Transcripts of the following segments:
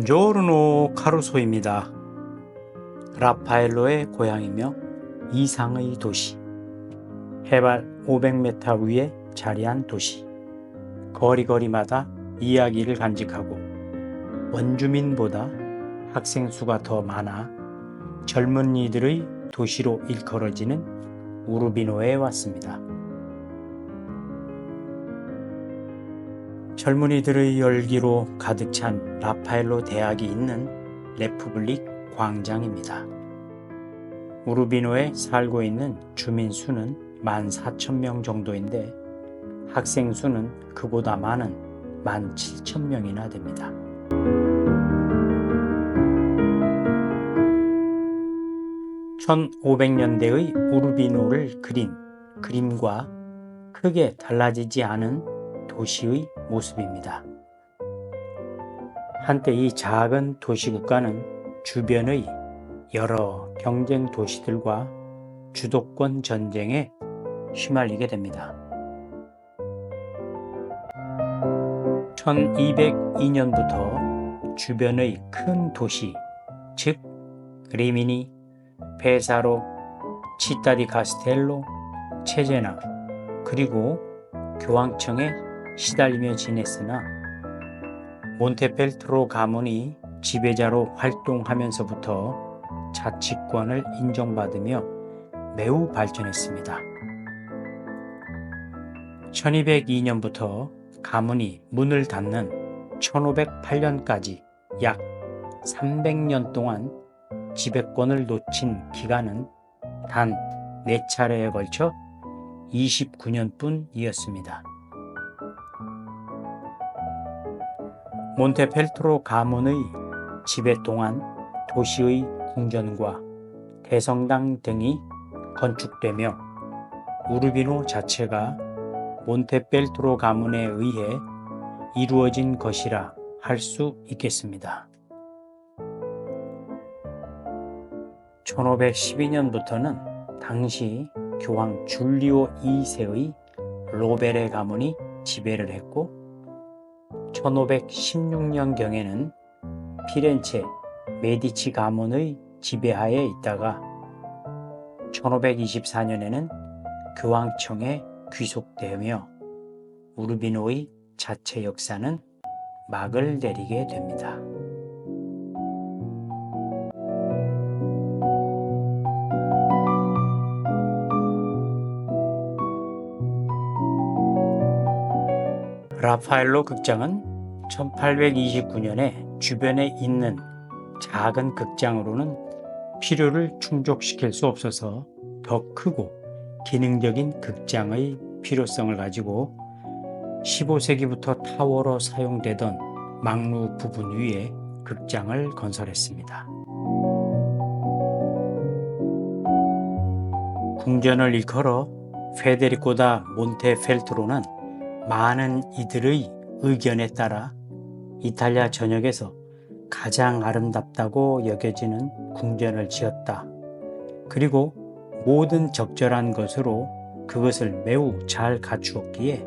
본조르노 카루소입니다. 라파엘로의 고향이며 이상의 도시, 해발 500m 위에 자리한 도시, 거리거리마다 이야기를 간직하고 원주민보다 학생 수가 더 많아 젊은이들의 도시로 일컬어지는 우르비노에 왔습니다. 젊은이들의 열기로 가득 찬 라파엘로 대학이 있는 레푸블릭 광장입니다. 우르비노에 살고 있는 주민 수는 14,000명 정도인데 학생 수는 그보다 많은 17,000명이나 됩니다. (1500년대의) 우르비노를 그린 그림과 크게 달라지지 않은 도시의 모습입니다. 한때 이 작은 도시국가는 주변의 여러 경쟁 도시들과 주도권 전쟁에 휘말리게 됩니다. 1202년부터 주변의 큰 도시, 즉 리미니, 페사로, 치타디 카스텔로, 체제나, 그리고 교황청에 시달리며 지냈으나 몬테펠트로 가문이 지배자로 활동하면서부터 자치권을 인정받으며 매우 발전했습니다. 1202년부터 가문이 문을 닫는 1508년까지 약 300년 동안 지배권을 놓친 기간은 단 4차례에 걸쳐 29년뿐이었습니다. 몬테펠트로 가문의 지배 동안 도시의 궁전과 대성당 등이 건축되며 우르비노 자체가 몬테펠트로 가문에 의해 이루어진 것이라 할 수 있겠습니다. 1512년부터는 당시 교황 줄리오 2세의 로베레 가문이 지배를 했고 1516년경에는 피렌체 메디치 가문의 지배하에 있다가 1524년에는 교황청에 귀속되며 우르비노의 자체 역사는 막을 내리게 됩니다. 라파엘로 극장은 1829년에 주변에 있는 작은 극장으로는 필요를 충족시킬 수 없어서 더 크고 기능적인 극장의 필요성을 가지고 15세기부터 타워로 사용되던 망루 부분 위에 극장을 건설했습니다. 궁전을 일컬어 페데리코 다 몬테펠트로는 많은 이들의 의견에 따라 이탈리아 전역에서 가장 아름답다고 여겨지는 궁전을 지었다. 그리고 모든 적절한 것으로 그것을 매우 잘 갖추었기에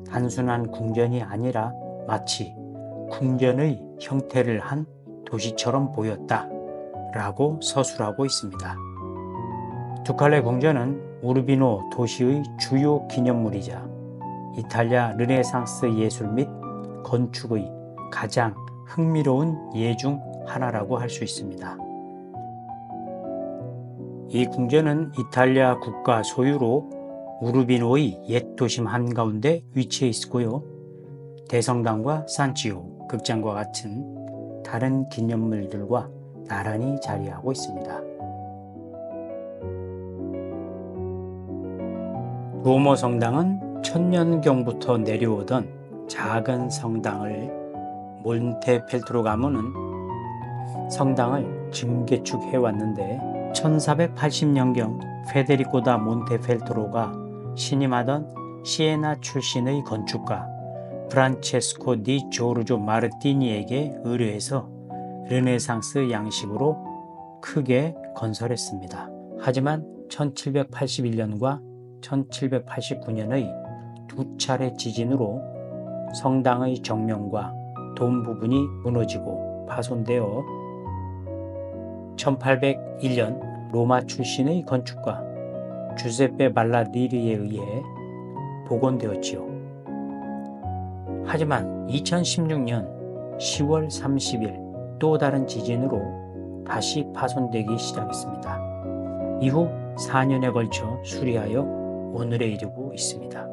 단순한 궁전이 아니라 마치 궁전의 형태를 한 도시처럼 보였다 라고 서술하고 있습니다. 두칼레 궁전은 우르비노 도시의 주요 기념물이자 이탈리아 르네상스 예술 및 건축의 가장 흥미로운 예 중 하나라고 할 수 있습니다. 이 궁전은 이탈리아 국가 소유로 우르비노의 옛 도심 한가운데 위치해 있고요. 대성당과 산치오 극장과 같은 다른 기념물들과 나란히 자리하고 있습니다. 두오모 성당은 천년경부터 내려오던 작은 성당을 몬테펠트로 가문은 성당을 증개축해 왔는데 1480년경 페데리코 다 몬테펠트로가 신임하던 시에나 출신의 건축가 프란체스코 디 조르조 마르티니에게 의뢰해서 르네상스 양식으로 크게 건설했습니다. 하지만 1781년과 1789년의 두 차례 지진으로 성당의 정면과 돔 부분이 무너지고 파손되어 1801년 로마 출신의 건축가 주세페 발라디리에 의해 복원되었지요. 하지만 2016년 10월 30일 또 다른 지진으로 다시 파손되기 시작했습니다. 이후 4년에 걸쳐 수리하여 오늘에 이르고 있습니다.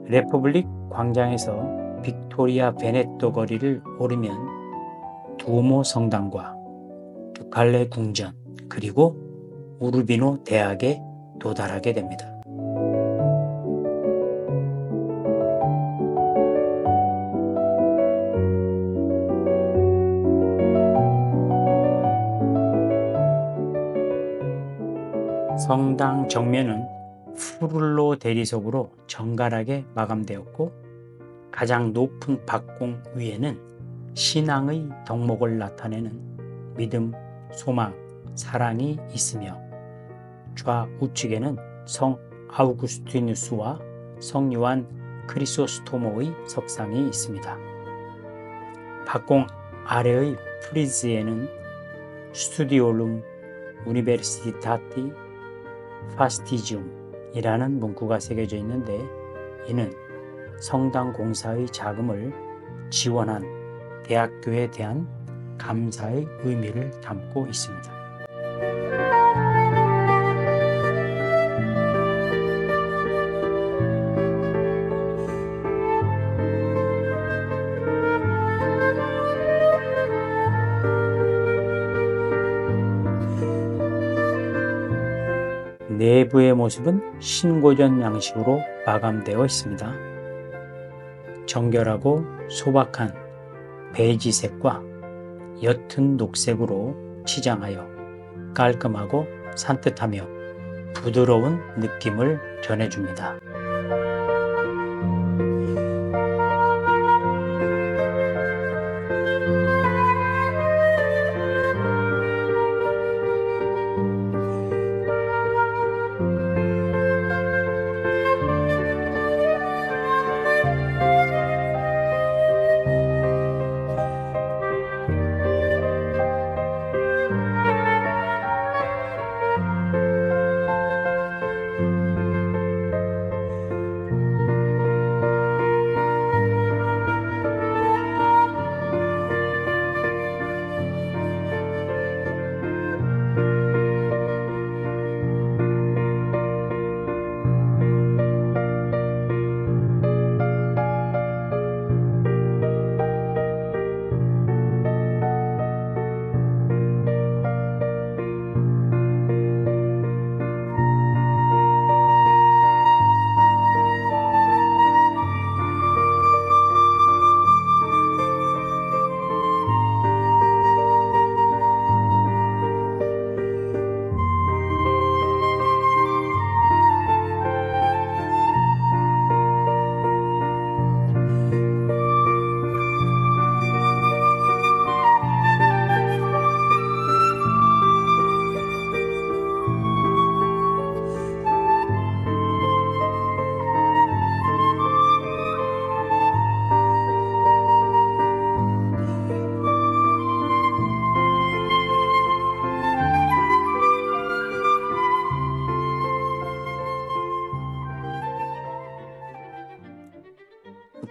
레퍼블릭 광장에서 빅토리아 베네토 거리를 오르면 두오모 성당과 부칼레 궁전 그리고 우르비노 대학에 도달하게 됩니다. 성당 정면은 푸를로 대리석으로 정갈하게 마감되었고 가장 높은 박공 위에는 신앙의 덕목을 나타내는 믿음, 소망, 사랑이 있으며 좌우측에는 성 아우구스티누스와 성 요한 크리소스토모의 석상이 있습니다. 박공 아래의 프리즈에는 스투디올룸 우니베르시타티 파스티지움이라는 문구가 새겨져 있는데 이는 성당 공사의 자금을 지원한 대학교에 대한 감사의 의미를 담고 있습니다. 내부의 모습은 신고전 양식으로 마감되어 있습니다. 정결하고 소박한 베이지색과 옅은 녹색으로 치장하여 깔끔하고 산뜻하며 부드러운 느낌을 전해줍니다.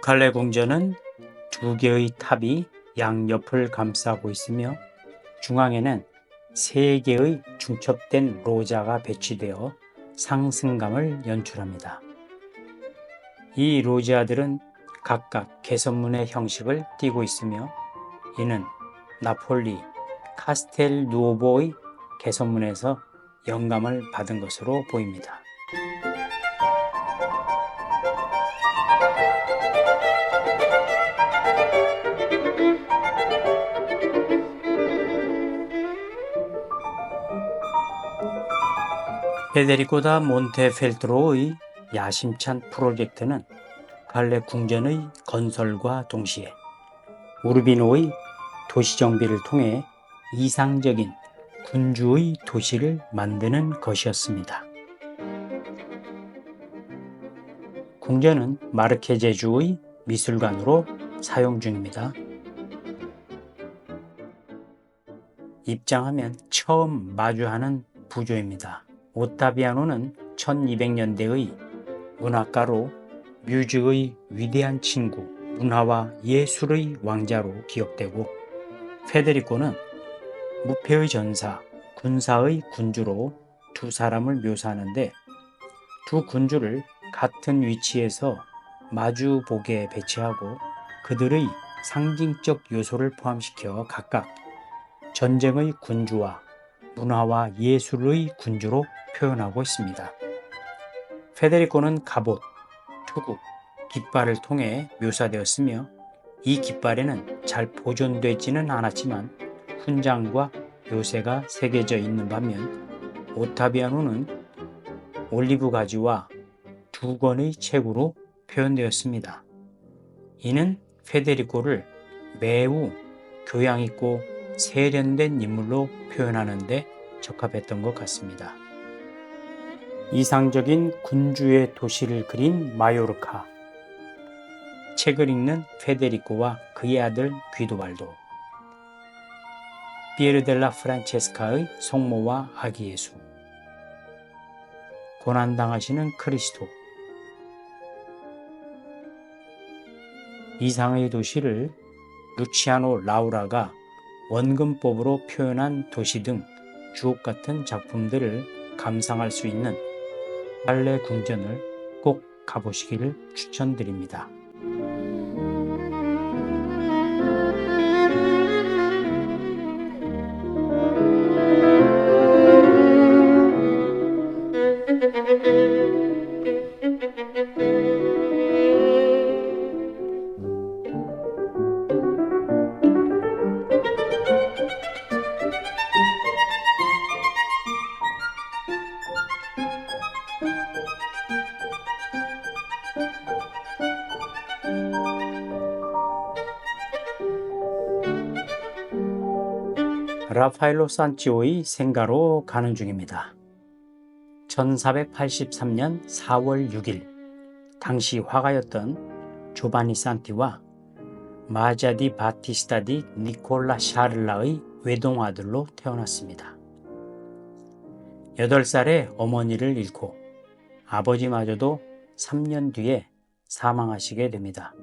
부칼레 궁전은 두 개의 탑이 양옆을 감싸고 있으며 중앙에는 세 개의 중첩된 로자가 배치되어 상승감을 연출합니다. 이 로지아들은 각각 개선문의 형식을 띠고 있으며 이는 나폴리 카스텔 누오보의 개선문에서 영감을 받은 것으로 보입니다. 페데리코 다 몬테펠트로의 야심찬 프로젝트는 갈레 궁전의 건설과 동시에 우르비노의 도시정비를 통해 이상적인 군주의 도시를 만드는 것이었습니다. 궁전은 마르케제주의 미술관으로 사용 중입니다. 입장하면 처음 마주하는 부조입니다. 오타비아노는 1200년대의 문학가로 뮤즈의 위대한 친구, 문화와 예술의 왕자로 기억되고, 페데리코는 무패의 전사, 군사의 군주로 두 사람을 묘사하는데, 두 군주를 같은 위치에서 마주 보게 배치하고 그들의 상징적 요소를 포함시켜 각각 전쟁의 군주와 문화와 예술의 군주로 표현하고 있습니다. 페데리코는 갑옷, 투구, 깃발을 통해 묘사되었으며 이 깃발에는 잘 보존되지는 않았지만 훈장과 요새가 새겨져 있는 반면 오타비아노는 올리브 가지와 두 권의 책으로 표현되었습니다. 이는 페데리코를 매우 교양있고 세련된 인물로 표현하는 데 적합했던 것 같습니다. 이상적인 군주의 도시를 그린 마요르카. 책을 읽는 페데리코와 그의 아들 귀도발도. 피에르 델라 프란체스카의 성모와 아기 예수. 고난당하시는 크리스토. 이상의 도시를 루치아노 라우라가 원근법으로 표현한 도시 등 주옥같은 작품들을 감상할 수 있는 갈레 궁전을 꼭 가보시기를 추천드립니다. 라파엘로 산치오의 생가로 가는 중입니다. 1483년 4월 6일 당시 화가였던 조바니 산티와 마자디 바티스타 디 니콜라 샤를라의 외동아들로 태어났습니다. 8살에 어머니를 잃고 아버지마저도 3년 뒤에 사망하시게 됩니다.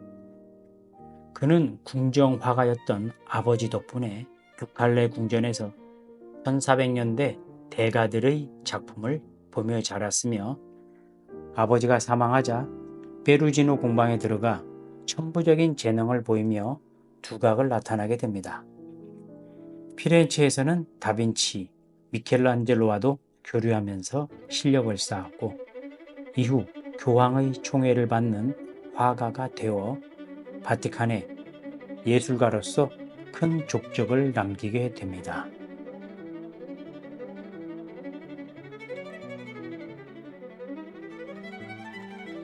그는 궁정화가였던 아버지 덕분에 갈레 궁전에서 1400년대 대가들의 작품을 보며 자랐으며 아버지가 사망하자 페루지노 공방에 들어가 천부적인 재능을 보이며 두각을 나타나게 됩니다. 피렌체에서는 다빈치, 미켈란젤로와도 교류하면서 실력을 쌓았고 이후 교황의 총애를 받는 화가가 되어 바티칸에 예술가로서 큰 족적을 남기게 됩니다.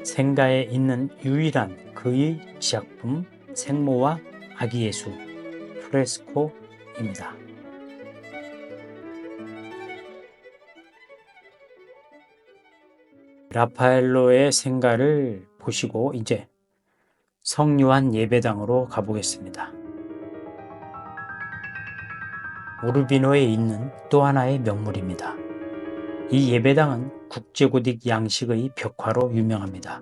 생가에 있는 유일한 그의 작품 생모와 아기 예수 프레스코입니다. 라파엘로의 생가를 보시고 이제 성요한 예배당으로 가보겠습니다. 우르비노에 있는 또 하나의 명물입니다. 이 예배당은 국제고딕 양식의 벽화로 유명합니다.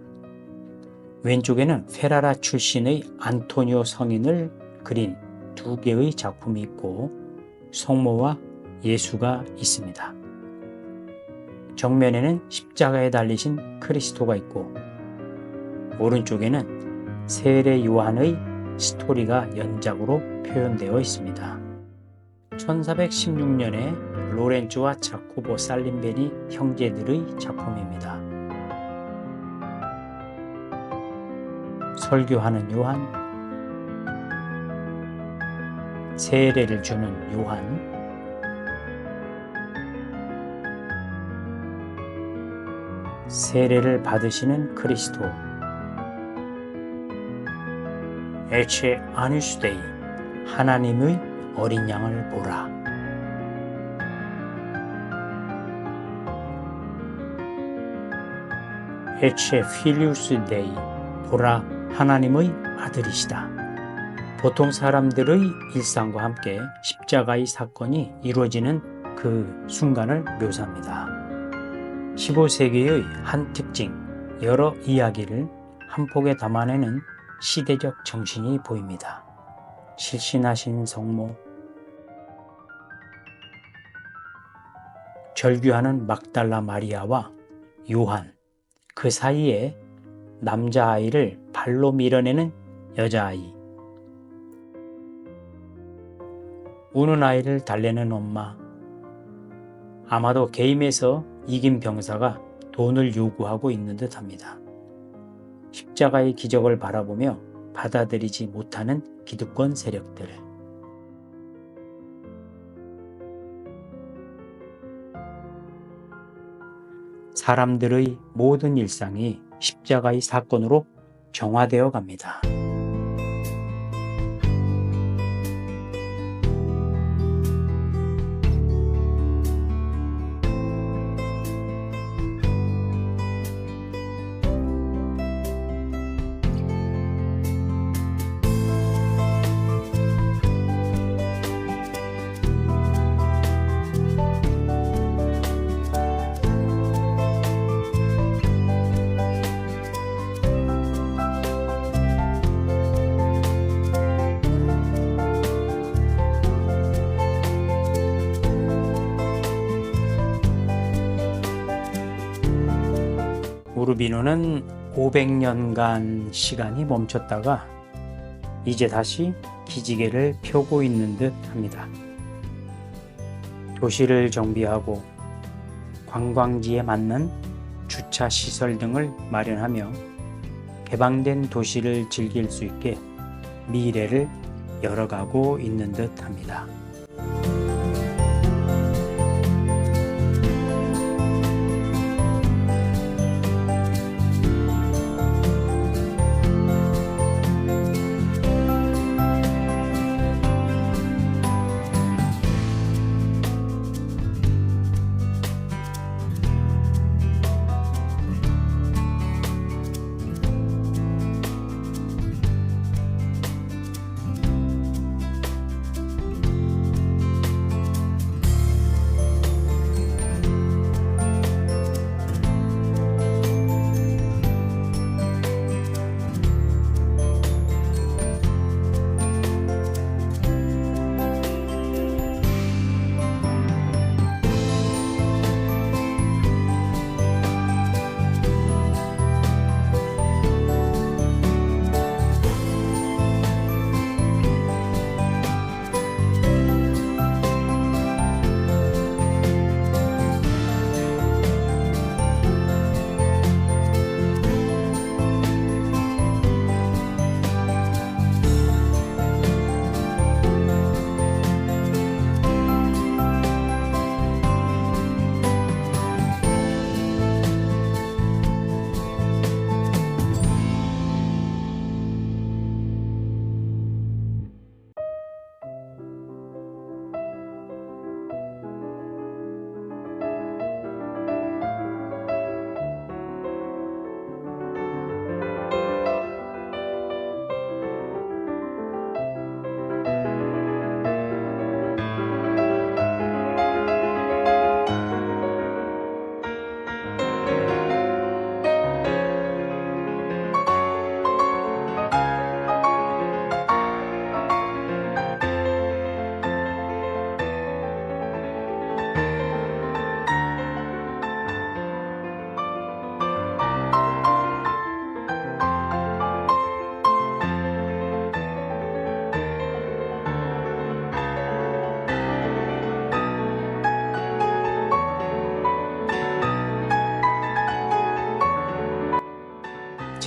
왼쪽에는 페라라 출신의 안토니오 성인을 그린 2개의 작품이 있고 성모와 예수가 있습니다. 정면에는 십자가에 달리신 크리스토가 있고 오른쪽에는 세례 요한의 스토리가 연작으로 표현되어 있습니다. 1416년에 로렌조와 자코보 살림베니 형제들의 작품입니다. 설교하는 요한, 세례를 주는 요한, 세례를 받으시는 그리스도. 에체 아뉴스데이, 하나님의 어린 양을 보라. 에체 필리우스 데이, 보라 하나님의 아들이시다. 보통 사람들의 일상과 함께 십자가의 사건이 이루어지는 그 순간을 묘사합니다. 15세기의 한 특징, 여러 이야기를 한 폭에 담아내는 시대적 정신이 보입니다. 실신하신 성모, 절규하는 막달라 마리아와 요한, 그 사이에 남자아이를 발로 밀어내는 여자아이, 우는 아이를 달래는 엄마, 아마도 게임에서 이긴 병사가 돈을 요구하고 있는 듯 합니다. 십자가의 기적을 바라보며 받아들이지 못하는 기득권 세력들. 사람들의 모든 일상이 십자가의 사건으로 정화되어 갑니다. 우르비노는 500년간 시간이 멈췄다가 이제 다시 기지개를 펴고 있는 듯 합니다. 도시를 정비하고 관광지에 맞는 주차 시설 등을 마련하며 개방된 도시를 즐길 수 있게 미래를 열어가고 있는 듯 합니다.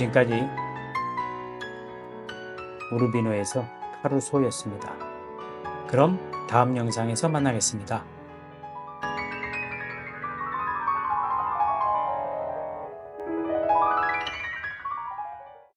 지금까지 우르비노에서 카루소였습니다. 그럼 다음 영상에서 만나겠습니다.